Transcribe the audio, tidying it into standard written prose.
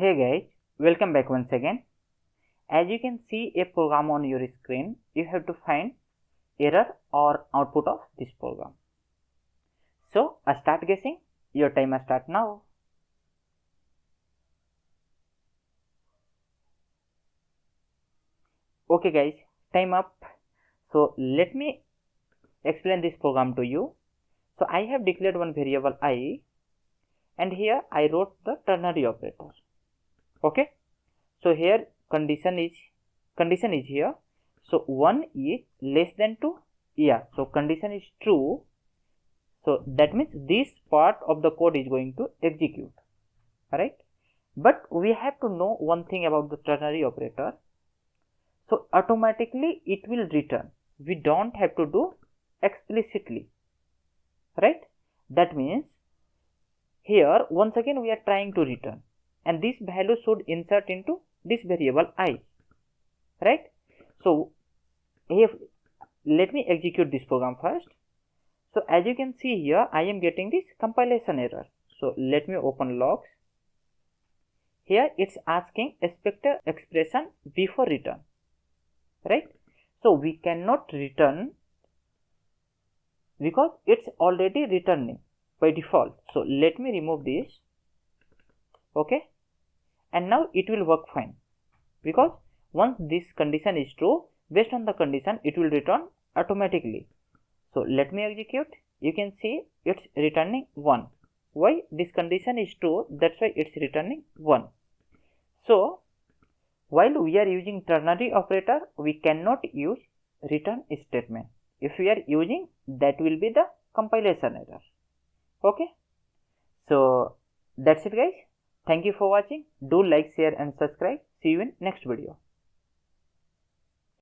Hey guys, welcome back once again. As you can see a program on your screen, you have to find error or output of this program. So start guessing. Your timer start now. Okay guys, time up. So let me explain this program to you. So I have declared one variable I, and here I wrote the ternary operator. Okay. So here condition is here. So 1 is less than 2. Yeah, so condition is true. So that means this part of the code is going to execute, right? But we have to know one thing about the ternary operator. So automatically it will return. We don't have to do explicitly, right? That means here once again we are trying to return, and this value should insert into this variable I, right? So if let me execute this program first. So as you can see here, I am getting this compilation error. So let me open logs. Here it's asking expect expression before return, right? So we cannot return because it's already returning by default. So let me remove this. Okay, and now it will work fine, because once this condition is true, based on the condition it will return automatically. So let me execute. You can see it's returning 1. Why? This condition is true, that's why it's returning 1. So while we are using ternary operator, we cannot use return statement. If we are using, that will be the compilation error. Okay, so that's it guys. Thank you for watching. Do like, share and subscribe. See you in next video.